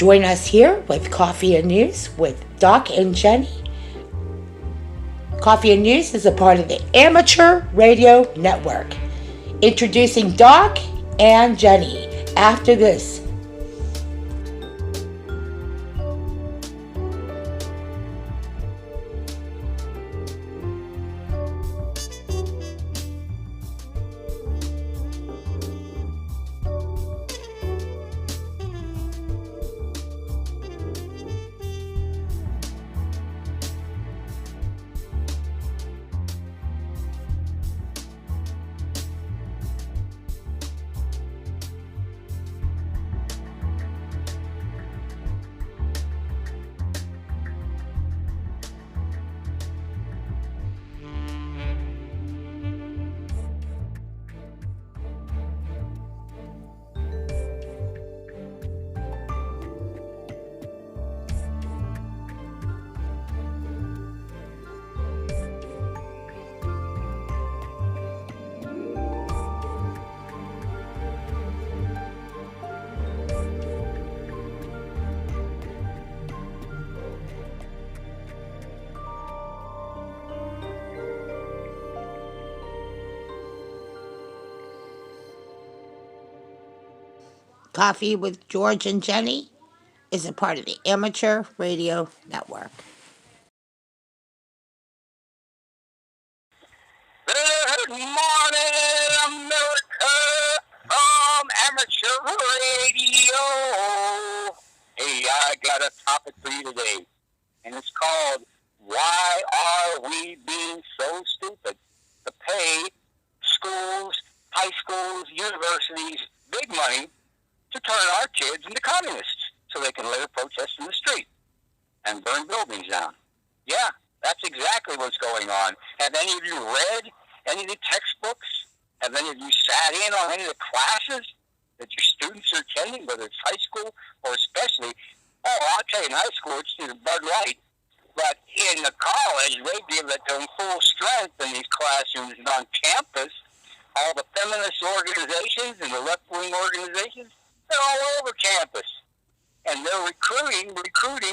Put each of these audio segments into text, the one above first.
Join us here with Coffee and News with Doc and Jenny. Coffee and News is a part of the Amateur Radio Network. Introducing Doc and Jenny after this. Coffee with George and Jenny is a part of the Amateur Radio Network. Good morning, America, from Amateur Radio. Hey, I got a topic for you today, and it's called, Why Are We Being So Stupid to Pay Schools, high schools, universities, big money to turn our kids into communists so they can later protest in the street and burn buildings down? Yeah, that's exactly what's going on. Have any of you read any of the textbooks? Have any of you sat in on any of the classes that your students are attending, whether it's high school or especially, I'll tell you, in high school, it's the Bud Light. But in the college, they give it to them full strength in these classrooms and on campus. All the feminist organizations and the left-wing organizations, they're all over campus. And they're recruiting,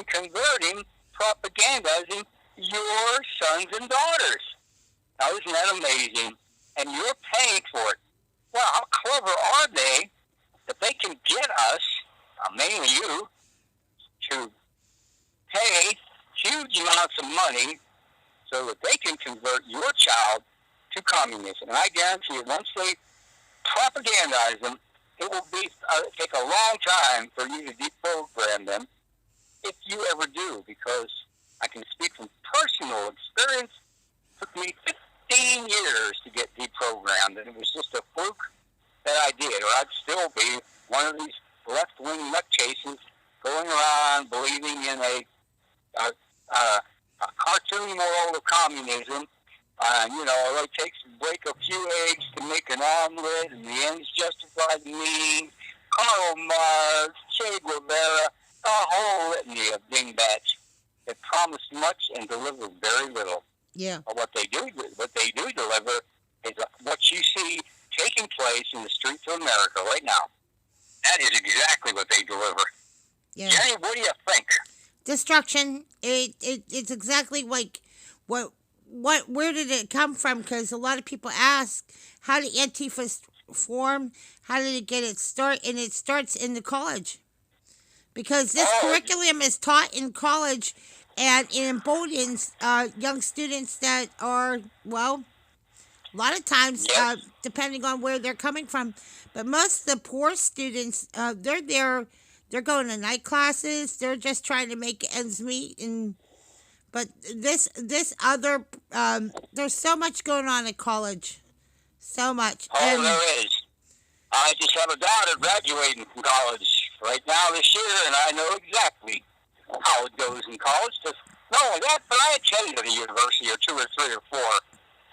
converting, propagandizing your sons and daughters. Now, isn't that amazing? And you're paying for it. Well, how clever are they that they can get us, mainly you, to pay huge amounts of money so that they can convert your child to communism? And I guarantee you, once they propagandize them, it will be take a long time for you to deprogram them, if you ever do, because I can speak from personal experience. It took me 15 years to get deprogrammed, and it was just a fluke that I did, or I'd still be one of these left-wing nutcases going around believing in a cartoon world of communism. It takes break a few eggs to make an omelet, and the ends justify the means. Karl Marx, Che Guevara, a whole litany of dingbats that promise much and deliver very little. Yeah. But what they do deliver is what you see taking place in the streets of America right now. That is exactly what they deliver. Yeah. Jenny, what do you think? Destruction. It's exactly like where did it come from? Because a lot of people ask, how did Antifa form? How did it get its start? And it starts in the college. Because this curriculum is taught in college, and it emboldens young students that are, well, a lot of times, depending on where they're coming from. But most of the poor students, they're there, they're going to night classes, they're just trying to make ends meet. But this other, there's so much going on at college. So much. Oh, there is. I just have a daughter graduating from college right now this year, and I know exactly how it goes in college. Just not only that, but I attended a university or two or three or four,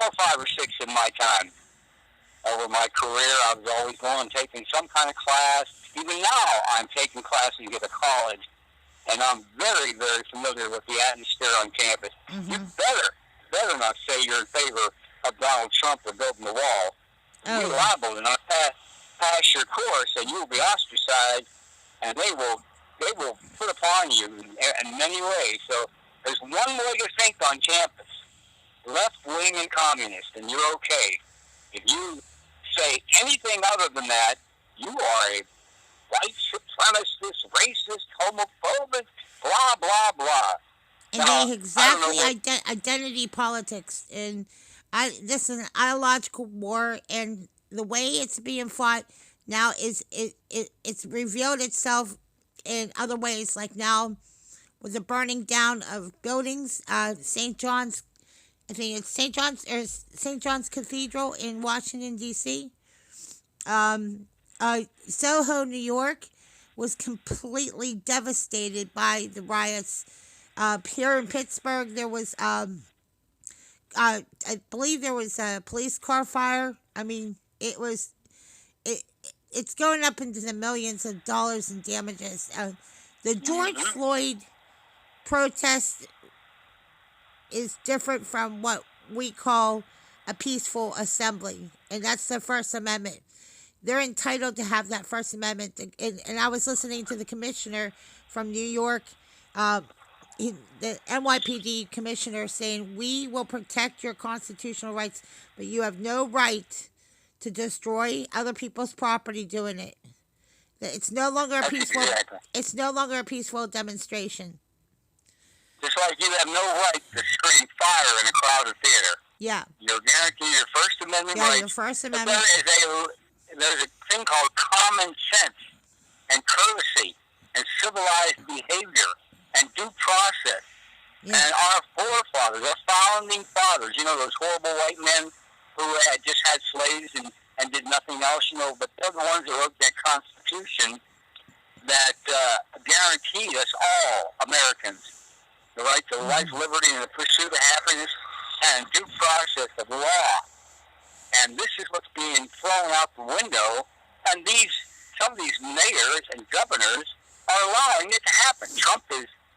5 or 6 in my time. Over my career, I was always going and taking some kind of class. Even now, I'm taking classes at a college, and I'm very, very familiar with the atmosphere on campus. Mm-hmm. You better not say you're in favor of Donald Trump or building the wall. Oh. You're liable to not pass your course, and you will be ostracized, and they will on you in many ways. So there's one way to think on campus: left wing and communist, and you're okay. If you say anything other than that, you are a white supremacist, racist, homophobic, blah blah blah. And Now, they I don't know exactly what. identity politics, and this is an ideological war, and the way it's being fought now is it's revealed itself in other ways, like now with the burning down of buildings, St. John's, I think it's St. John's Cathedral in Washington D.C. Soho, New York, was completely devastated by the riots. Here in Pittsburgh, there was, I believe there was a police car fire. I mean, it, it's going up into the millions of dollars in damages. The George Mhm. Floyd protest is different from what we call a peaceful assembly, and that's the First Amendment. They're entitled to have that First Amendment. And I was listening to the commissioner from New York, uh, the NYPD commissioner, saying, "We will protect your constitutional rights, but you have no right to destroy other people's property doing it. That It's no longer a That's peaceful. exactly. It's no longer a peaceful demonstration." Just like you have no right to scream fire in a crowded theater. Yeah, You're guaranteed your First Amendment yeah, rights. your First But Amendment. there's a thing called common sense and courtesy and civilized behavior and due process. Yeah, And our forefathers, our founding fathers, those horrible white men who had just had slaves and did nothing else, but they're the ones that wrote that Constitution that guaranteed us all Americans the right to life, liberty, and the pursuit of happiness and due process of law. And this is what's being thrown out the window. And some of these mayors and governors are allowing it to happen.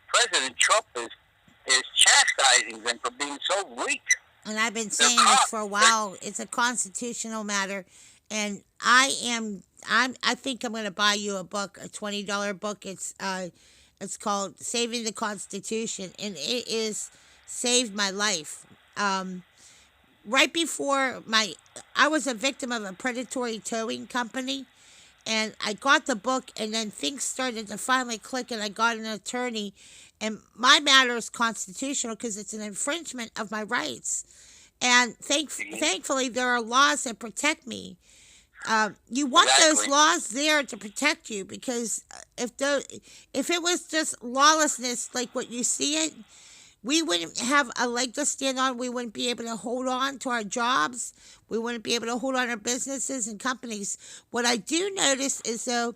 President Trump is chastising them for being so weak. and I've been They're saying this caught. for a while. It's a constitutional matter, and I think I'm going to buy you a book, a $20 book. It's called "Saving the Constitution," and it is saved my life. Right before I was a victim of a predatory towing company, and I got the book, and then things started to finally click, and I got an attorney, and my matter is constitutional because it's an infringement of my rights, and thankfully there are laws that protect me. You want those Exactly. laws there to protect you, because if it was just lawlessness like what you see it, we wouldn't have a leg to stand on. We wouldn't be able to hold on to our jobs. We wouldn't be able to hold on to our businesses and companies. What I do notice is, though,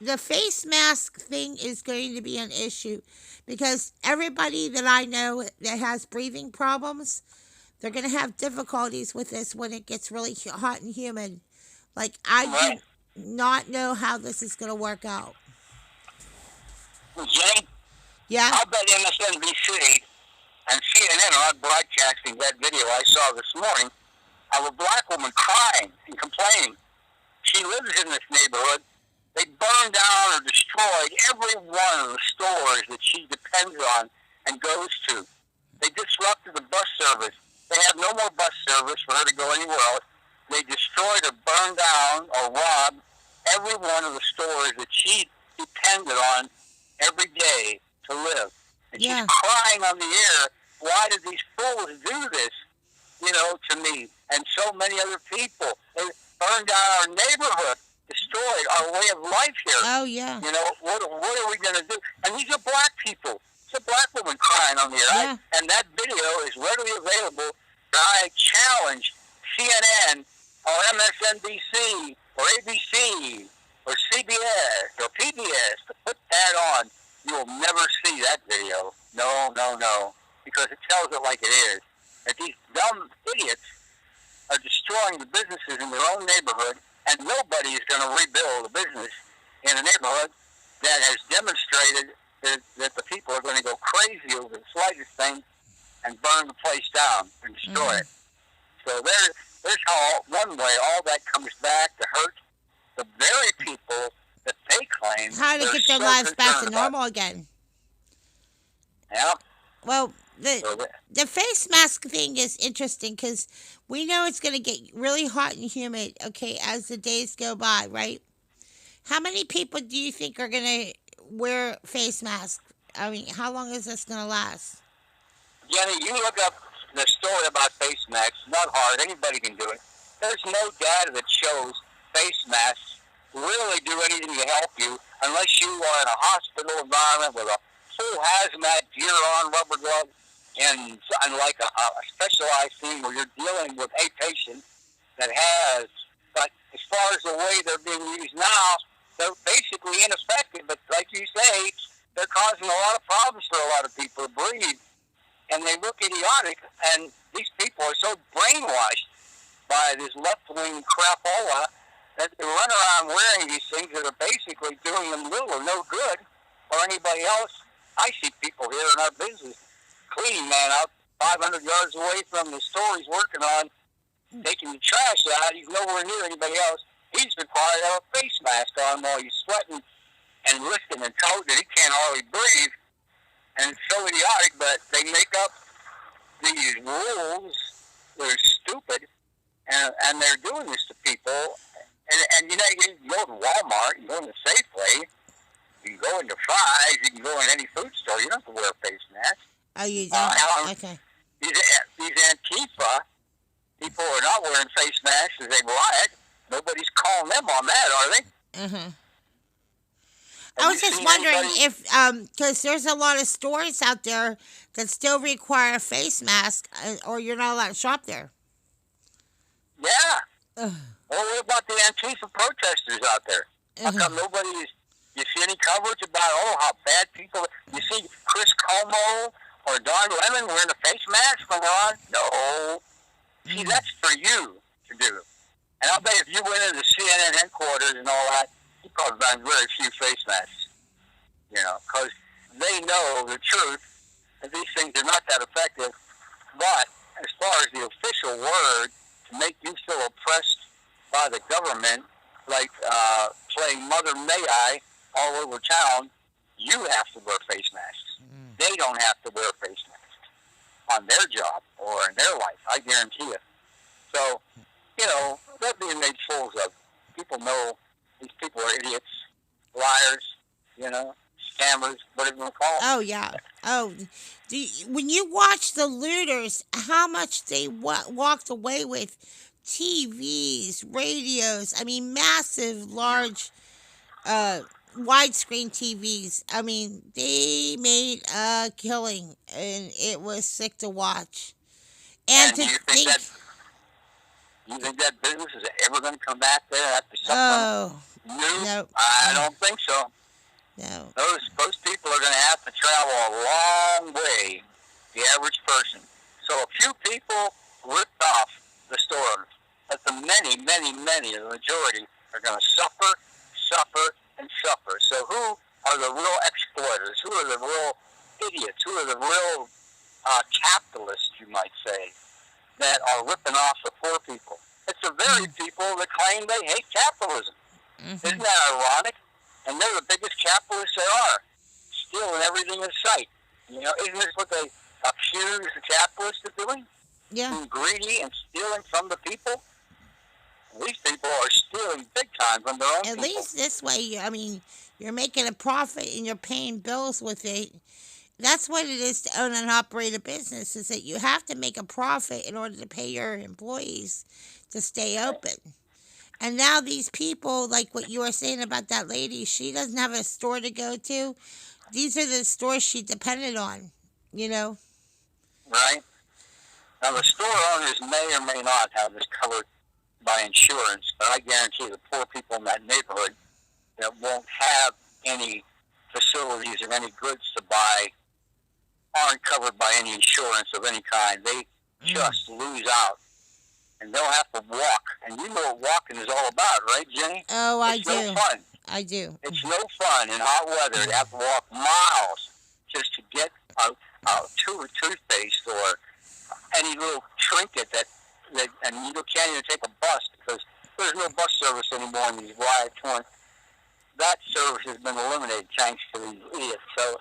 the face mask thing is going to be an issue, because everybody that I know that has breathing problems, they're going to have difficulties with this when it gets really hot and humid. Like, I Right. do not know how this is going to work out. Jane, Yeah? I'll bet MSNBC and CNN are not broadcasting that video I saw this morning of a black woman crying and complaining. She lives in this neighborhood. They burned down or destroyed every one of the stores that she depends on and goes to. They disrupted the bus service. They have no more bus service for her to go anywhere else. They destroyed or burned down or robbed every one of the stores that she depended on every day to live. And Yeah. she's crying on the air, why did these fools do this, to me and so many other people? They burned down our neighborhood, destroyed our way of life here. Oh, yeah. What are we going to do? And these are black people. It's a black woman crying on the air. Yeah. And that video is readily available. I challenge CNN or MSNBC or ABC or CBS or PBS to put that on. You will never see that video. No, no, no. Because it tells it like it is. That these dumb idiots are destroying the businesses in their own neighborhood, and nobody is going to rebuild a business in a neighborhood that has demonstrated that the people are going to go crazy over the slightest thing and burn the place down and destroy it. So there's how one way all that comes back to hurt the very people that they claim How to they're get their so lives back to concerned about. normal again. Yeah. Well, the So the face mask thing is interesting because we know it's going to get really hot and humid. Okay, as the days go by, right? How many people do you think are going to wear face masks? I mean, how long is this going to last? Jenny, you look up the story about face masks. Not hard. Anybody can do it. There's no data that shows face masks really do anything to help you unless you are in a hospital environment with a full hazmat gear on, rubber gloves, and like a specialized thing where you're dealing with a patient that has. But as far as the way they're being used now, they're basically ineffective. But like you say, they're causing a lot of problems for a lot of people to breathe, and they look idiotic. And these people are so brainwashed by this left-wing crapola that they run around wearing these things that are basically doing them little or no good or anybody else. I see people here in our business, cleaning man out 500 yards away from the store he's working on, taking the trash out. He's nowhere near anybody else. He's required to have a face mask on while he's sweating and lifting and toting that he can't hardly breathe. And it's so idiotic, but they make up these rules that are stupid, and they're doing this to people. And you know, you can go to Walmart, you go to Safeway, you can go into Fry's, you can go in any food store. You don't have to wear a face mask. Oh, you don't? Okay. These Antifa people are not wearing face masks as they riot. Nobody's calling them on that, are they? Uh-huh. I was just wondering if, because there's a lot of stores out there that still require a face mask, or you're not allowed to shop there. Yeah. Ugh. Well, what about the Antifa protesters out there? How come nobody's... You see any coverage about, how bad people... You see Chris Cuomo or Don Lemon wearing a face mask when they're on? No. See, that's for you to do. And I'll bet if you went into CNN headquarters and all that, you probably find very few face masks. You know, because they know the truth that these things are not that effective. But as far as the official word to make you feel oppressed by the government, like playing Mother May I all over town, you have to wear face masks. They don't have to wear face masks on their job or in their life, I guarantee you. So, you know, they're being made fools of. People know these people are idiots, liars, you know, scammers, whatever you want to call them. Oh, yeah. Oh, when you watch the looters, how much they walked away with TVs, radios, I mean, massive, large, widescreen TVs. I mean, they made a killing, and it was sick to watch. And to think... You think that business is ever going to come back there after something? Oh, no. I don't think so. No. Those people are going to have to travel a long way, the average person. So a few people ripped off the stores, but the many, the majority, are going to suffer, and suffer. So who are the real exploiters? Who are the real idiots? Who are the real capitalists, you might say, that are ripping off the poor people? It's the very people that claim they hate capitalism. Isn't that ironic? And they're the biggest capitalists there are, stealing everything in sight. You know, isn't this what they accuse the capitalists of doing? Yeah. Being greedy and stealing from the people? These people are stealing big time from their own people. At least this way, I mean, you're making a profit and you're paying bills with it. That's what it is to own and operate a business, is that you have to make a profit in order to pay your employees to stay open. And now these people, like what you were saying about that lady, she doesn't have a store to go to. These are the stores she depended on, you know? Right. Now, the store owners may or may not have this covered by insurance, but I guarantee the poor people in that neighborhood that won't have any facilities and any goods to buy aren't covered by any insurance of any kind. They just lose out. And they'll have to walk. And you know what walking is all about, right, Jenny? Oh, I do. It's no fun. I do. It's no fun in hot weather to have to walk miles just to get a toothpaste or any little trinket and you can't even take a bus because there's no bus service anymore in these riot torn. That service has been eliminated thanks to these idiots. So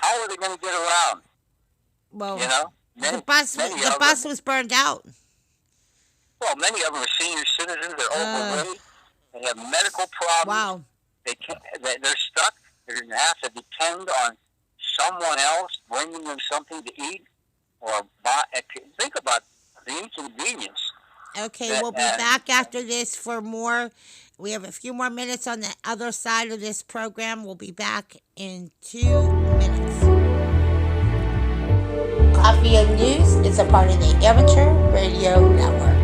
how are they going to get around? You Well, know, the many, bus many the of bus them. was burned out. Well, many of them are senior citizens. They're Uh, overweight. They have medical problems. wow. They can't. They're stuck. They're going to have to depend on someone else bringing them something to eat or buy. Think about the inconvenience Okay, that. we'll be back after this for more. We have a few more minutes on the other side of this program. We'll be back in 2 minutes. Coffee and News is a part of the Amateur Radio Network.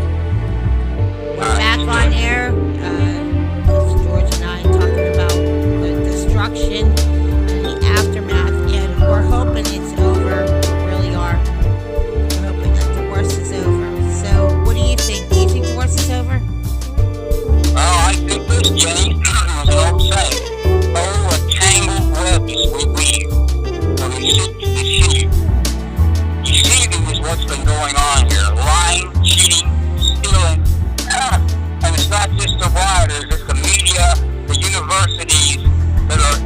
We're back on air. It's George and I talking about the destruction and the aftermath, and we're hoping it's over. We really are. We're hoping that the worst is over. So, what do you think? Do you think the worst is over? Oh, I think this, Jenny, is what I'm saying. Oh, a tangled web is we weave when we seek to deceive. Deceiving is what's been going on here. Lying, cheating, stealing. And it's not just the rioters, it's the media, the universities that are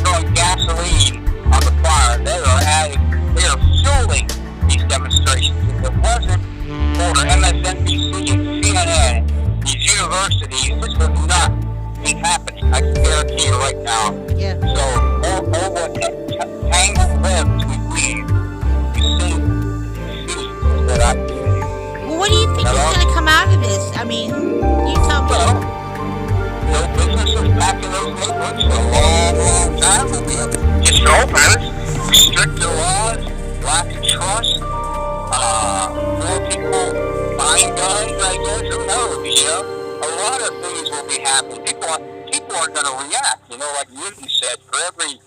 throwing gasoline on the fire. They are fueling these demonstrations. If it wasn't for MSNBC and CNN, these universities, this would not be happening. I can guarantee you right now. Yeah. So, all what tangled webs we weave, we see that I do. Well, what do you think is going to come out of this? I mean, you tell me. Well, no businesses back in those neighborhoods for a long, long time. Just open it, restrict the laws, lack of trust, more people buying guns, I guess, who knows, a lot of things will be happening. People are going to react, like Newton said, for every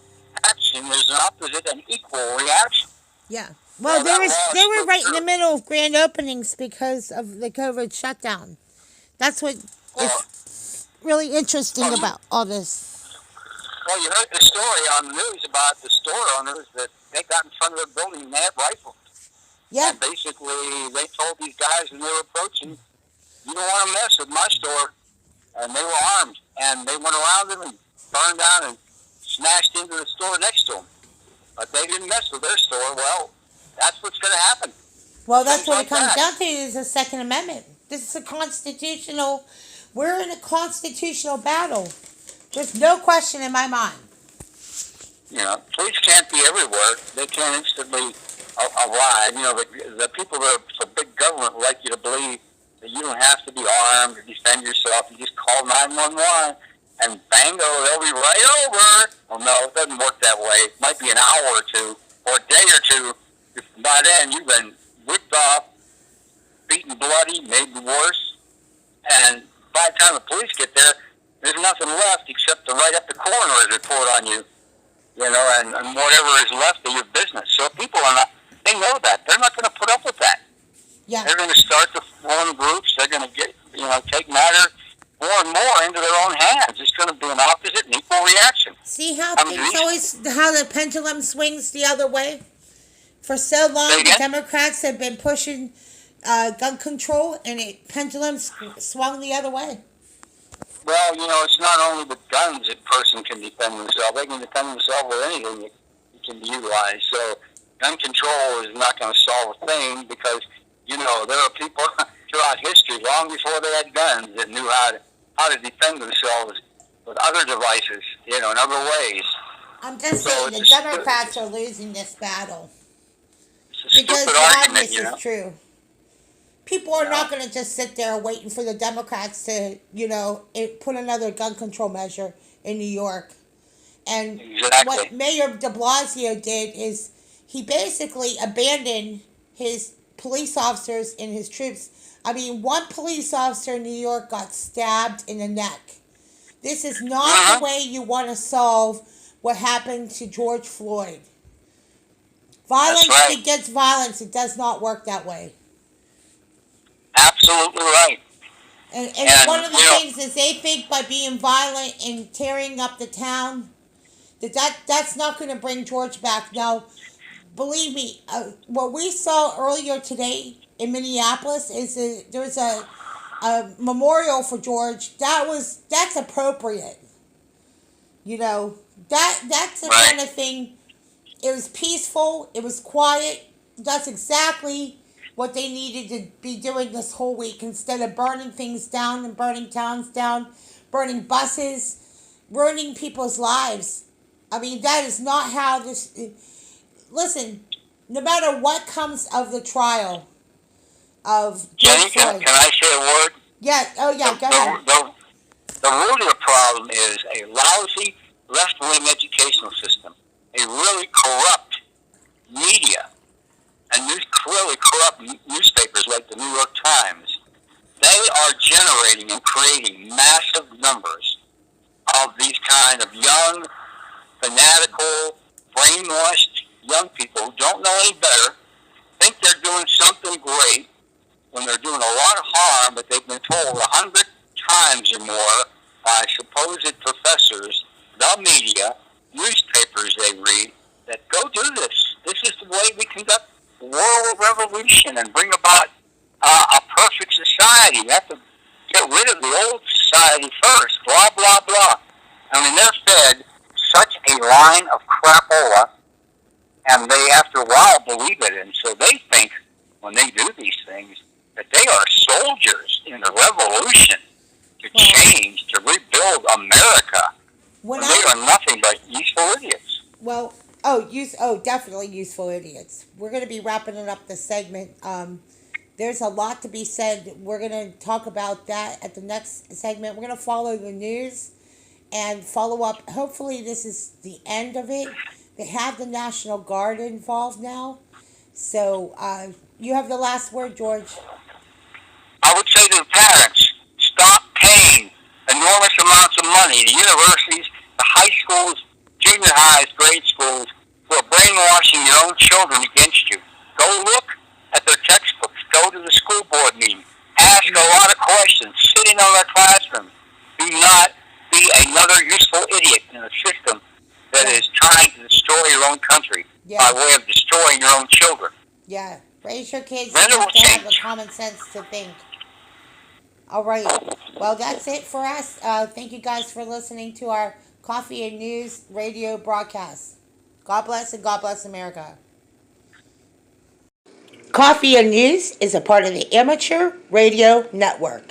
action, there's an opposite and equal reaction. Yeah. Well, they were right in the middle of grand openings because of the COVID shutdown. That's what is really interesting about all this. Well, you heard the story on the news about the store owners that they got in front of their building and they had rifles. Yeah. And basically, they told these guys when they were approaching, you don't want to mess with my store. And they were armed. And they went around them and burned down and smashed into the store next to them. But they didn't mess with their store. Well, that's what's going to happen. Well, that's what it comes down to is the Second Amendment. This is we're in a constitutional battle. There's no question in my mind. Police can't be everywhere. They can't instantly arrive. The people that are for big government would like you to believe that you don't have to be armed to defend yourself. You just call 911 and bango, they'll be right over. Well, no, it doesn't work that way. It might be an hour or two or a day or two. By then, you've been whipped off, beaten bloody, made worse. And by the time the police get there, there's nothing left except to write up the coroner's report on you, and whatever is left of your business. So people they know that. They're not going to put up with that. Yeah. They're going to start to form groups. They're going to get, take matters more and more into their own hands. It's going to be an opposite and equal reaction. See how how the pendulum swings the other way? For so long, the Democrats have been pushing gun control, and pendulum swung the other way. Well, it's not only with guns that a person can defend themselves. They can defend themselves with anything that can be utilized. So gun control is not going to solve a thing because, there are people throughout history, long before they had guns, that knew how to defend themselves with other devices, in other ways. I'm just saying the Democrats are losing this battle. It's a stupid argument, is true. People are not going to just sit there waiting for the Democrats to, put another gun control measure in New York. And what Mayor de Blasio did is he basically abandoned his police officers and his troops. I mean, one police officer in New York got stabbed in the neck. This is not the way you want to solve what happened to George Floyd. Violence begets violence. It does not work that way. Absolutely right. And one of the things is they think by being violent and tearing up the town, that's not going to bring George back. Now, believe me, what we saw earlier today in Minneapolis is there was a memorial for George. That's appropriate. That's the kind of thing It was peaceful. It was quiet. That's exactly what they needed to be doing this whole week instead of burning things down and burning towns down, burning buses, ruining people's lives. I mean, that is not how this. Listen, no matter what comes of the trial of George Jenny, Floyd. can I say a word? Yeah. Oh, yeah. Go ahead. The root of the problem is a lousy left-wing educational system, a really corrupt media, and really corrupt newspapers like the New York Times. They are generating and creating massive numbers of these kind of young, fanatical, brainwashed young people who don't know any better, think they're doing something great when they're doing a lot of harm, but they've been told 100 times or more by supposed professors, the media, newspapers they read, that go do this. This is the way we conduct world revolution and bring about a perfect society. We have to get rid of the old society first, blah, blah, blah. I mean, they're fed such a line of crapola, and they, after a while, believe it. And so they think, when they do these things, that they are soldiers in the revolution to change, to rebuild America. When they are nothing but useful idiots. Well, definitely useful idiots. We're going to be wrapping it up this segment. There's a lot to be said. We're going to talk about that at the next segment. We're going to follow the news and follow up. Hopefully, this is the end of it. They have the National Guard involved now. So, you have the last word, George. I would say to the parents, stop paying enormous amounts of money to universities, to high schools, junior highs, grade schools, who are brainwashing your own children against you. Go look at their textbooks. Go to the school board meeting. Ask a lot of questions. Sit in on their classroom. Do not be another useful idiot in a system that is trying to destroy your own country by way of destroying your own children. Yeah. Raise your kids. You have to have the common sense to think. All right. Well, that's it for us. Thank you guys for listening to our Coffee and News radio broadcast. God bless and God bless America. Coffee and News is a part of the Amateur Radio Network.